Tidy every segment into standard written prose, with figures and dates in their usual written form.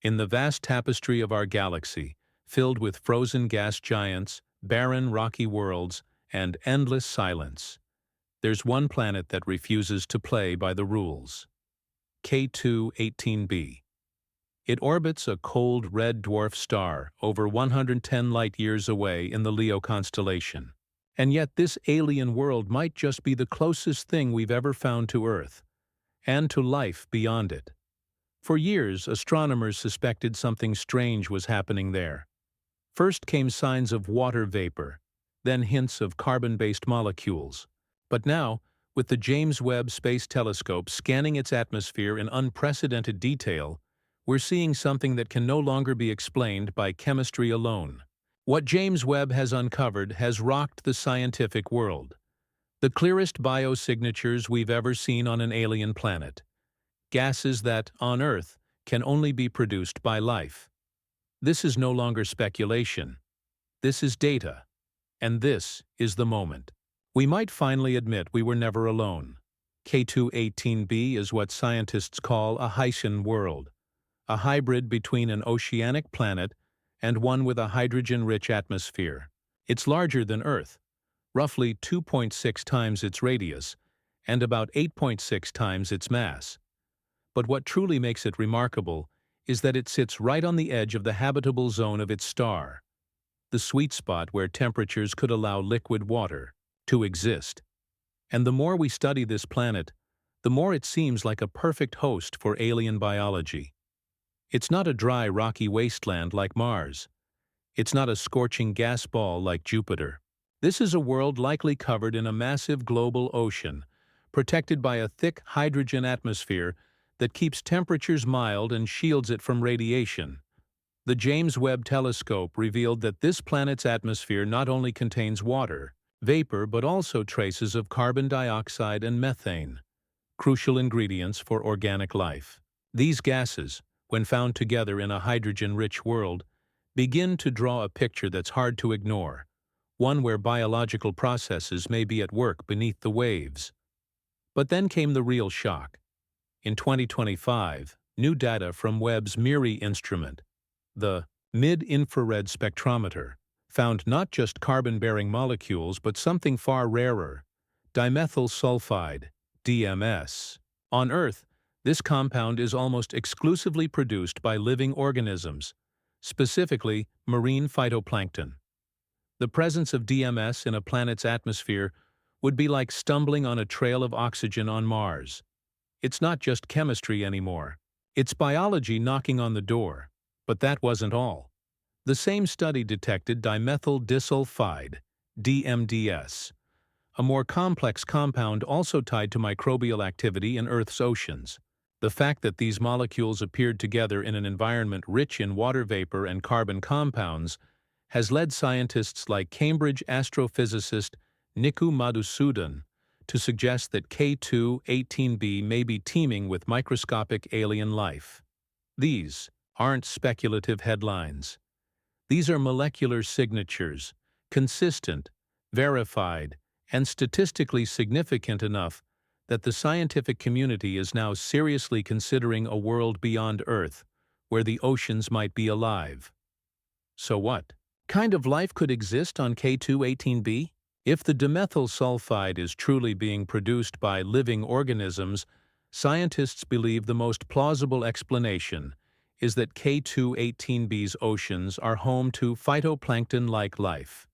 In the vast tapestry of our galaxy, filled with frozen gas giants, barren rocky worlds, and endless silence, there's one planet that refuses to play by the rules. K2-18B. It orbits a cold red dwarf star over 110 light-years away in the Leo constellation. And yet this alien world might just be the closest thing we've ever found to Earth, and to life beyond it. For years, astronomers suspected something strange was happening there. First came signs of water vapor, then hints of carbon-based molecules. But now, with the James Webb Space Telescope scanning its atmosphere in unprecedented detail, we're seeing something that can no longer be explained by chemistry alone. What James Webb has uncovered has rocked the scientific world. The clearest biosignatures we've ever seen on an alien planet. Gases that, on Earth, can only be produced by life. This is no longer speculation. This is data. And this is the moment. We might finally admit we were never alone. K2-18b is what scientists call a Hycean world, a hybrid between an oceanic planet and one with a hydrogen-rich atmosphere. It's larger than Earth, roughly 2.6 times its radius, and about 8.6 times its mass. But what truly makes it remarkable is that it sits right on the edge of the habitable zone of its star, the sweet spot where temperatures could allow liquid water to exist. And the more we study this planet, the more it seems like a perfect host for alien biology. It's not a dry, rocky wasteland like Mars. It's not a scorching gas ball like Jupiter. This is a world likely covered in a massive global ocean, protected by a thick hydrogen atmosphere that keeps temperatures mild and shields it from radiation. The James Webb Telescope revealed that this planet's atmosphere not only contains water, vapor, but also traces of carbon dioxide and methane, crucial ingredients for organic life. These gases, when found together in a hydrogen-rich world, begin to draw a picture that's hard to ignore, one where biological processes may be at work beneath the waves. But then came the real shock. In 2025, new data from Webb's MIRI instrument, the mid-infrared spectrometer, found not just carbon-bearing molecules but something far rarer, dimethyl sulfide, DMS. On Earth, this compound is almost exclusively produced by living organisms, specifically marine phytoplankton. The presence of DMS in a planet's atmosphere would be like stumbling on a trail of oxygen on Mars. It's not just chemistry anymore. It's biology knocking on the door. But that wasn't all. The same study detected dimethyl disulfide, DMDS, a more complex compound also tied to microbial activity in Earth's oceans. The fact that these molecules appeared together in an environment rich in water vapor and carbon compounds has led scientists like Cambridge astrophysicist Nikku Madhusudan to suggest that K2-18b may be teeming with microscopic alien life. These aren't speculative headlines. These are molecular signatures, consistent, verified, and statistically significant enough that the scientific community is now seriously considering a world beyond Earth, where the oceans might be alive. So what kind of life could exist on K2-18b? If the dimethyl sulfide is truly being produced by living organisms, scientists believe the most plausible explanation is that K2-18b's oceans are home to phytoplankton-like life,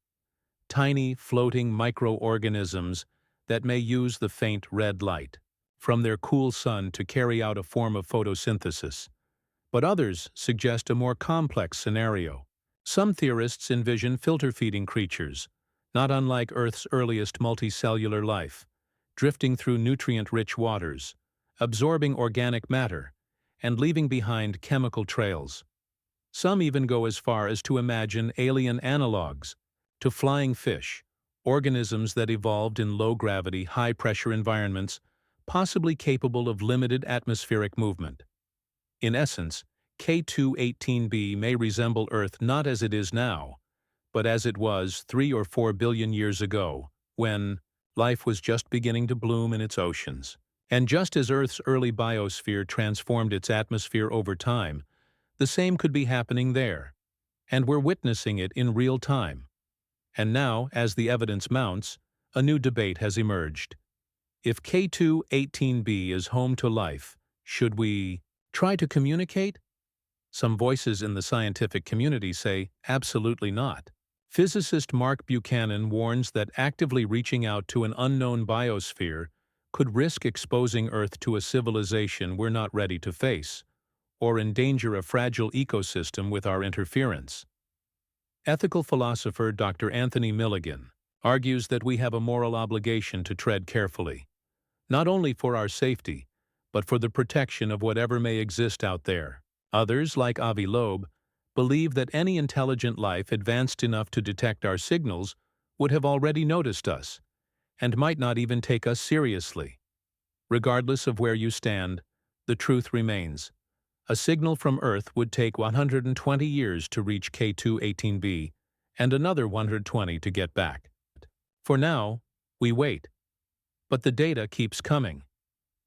tiny floating microorganisms that may use the faint red light from their cool sun to carry out a form of photosynthesis. But others suggest a more complex scenario. Some theorists envision filter-feeding creatures, not unlike Earth's earliest multicellular life, drifting through nutrient-rich waters, absorbing organic matter, and leaving behind chemical trails. Some even go as far as to imagine alien analogs to flying fish, organisms that evolved in low-gravity, high-pressure environments, possibly capable of limited atmospheric movement. In essence, K2-18b may resemble Earth not as it is now, but as it was 3 or 4 billion years ago, when life was just beginning to bloom in its oceans. And just as Earth's early biosphere transformed its atmosphere over time, The same could be happening there, and we're witnessing it in real time. And now, as the evidence mounts, a new debate has emerged. If K2-18B is home to life, should we try to communicate? Some voices in the scientific community say absolutely not. Physicist Mark Buchanan warns that actively reaching out to an unknown biosphere could risk exposing Earth to a civilization we're not ready to face, or endanger a fragile ecosystem with our interference. Ethical philosopher Dr. Anthony Milligan argues that we have a moral obligation to tread carefully, not only for our safety, but for the protection of whatever may exist out there. Others, like Avi Loeb, believe that any intelligent life advanced enough to detect our signals would have already noticed us, and might not even take us seriously. Regardless of where you stand, the truth remains. A signal from Earth would take 120 years to reach K2-18B, and another 120 to get back. For now, we wait. But the data keeps coming.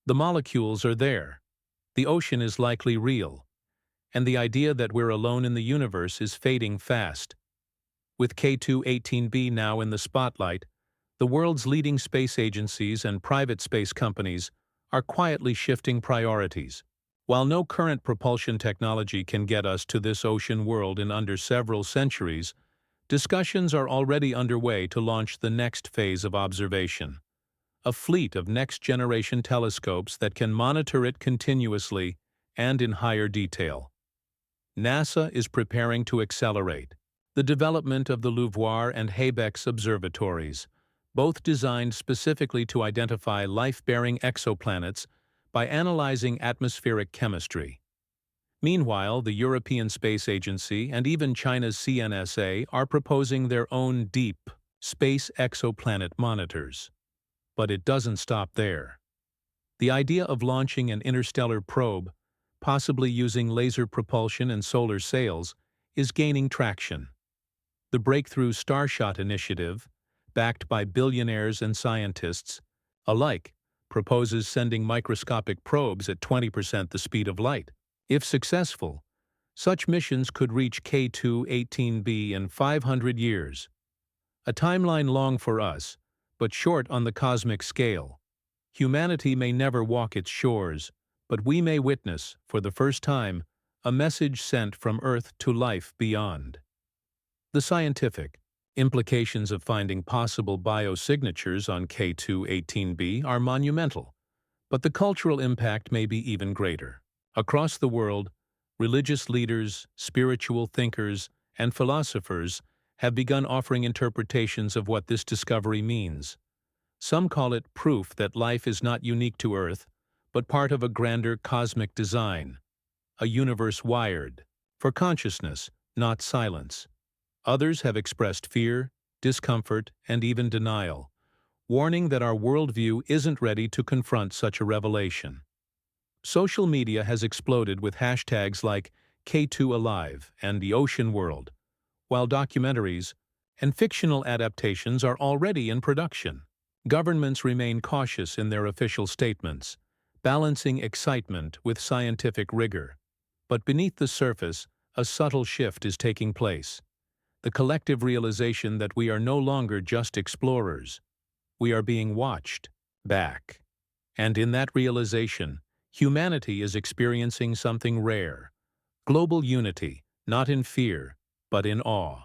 The molecules are there. The ocean is likely real. And the idea that we're alone in the universe is fading fast. With K2-18B now in the spotlight, the world's leading space agencies and private space companies are quietly shifting priorities. While no current propulsion technology can get us to this ocean world in under several centuries, discussions are already underway to launch the next phase of observation. A fleet of next-generation telescopes that can monitor it continuously and in higher detail. NASA is preparing to accelerate the development of the Louvoir and Habex observatories, both designed specifically to identify life-bearing exoplanets by analyzing atmospheric chemistry. Meanwhile, the European Space Agency and even China's CNSA are proposing their own deep space exoplanet monitors. But it doesn't stop there. The idea of launching an interstellar probe, possibly using laser propulsion and solar sails, is gaining traction. The breakthrough Starshot initiative, backed by billionaires and scientists alike, proposes sending microscopic probes at 20% the speed of light. If successful, such missions could reach K2-18B in 500 years. A timeline long for us, but short on the cosmic scale. Humanity may never walk its shores, but we may witness, for the first time, a message sent from Earth to life beyond. The scientific implications of finding possible biosignatures on K2-18B are monumental, but the cultural impact may be even greater. Across the world, religious leaders, spiritual thinkers, and philosophers have begun offering interpretations of what this discovery means. Some call it proof that life is not unique to Earth, but part of a grander cosmic design, a universe wired for consciousness, not silence. Others have expressed fear, discomfort, and even denial, warning that our worldview isn't ready to confront such a revelation. Social media has exploded with hashtags like K2Alive and the Ocean World, while documentaries and fictional adaptations are already in production. Governments remain cautious in their official statements, balancing excitement with scientific rigor. But beneath the surface, a subtle shift is taking place. The collective realization that we are no longer just explorers. We are being watched back. And in that realization, humanity is experiencing something rare. Global unity, not in fear, but in awe.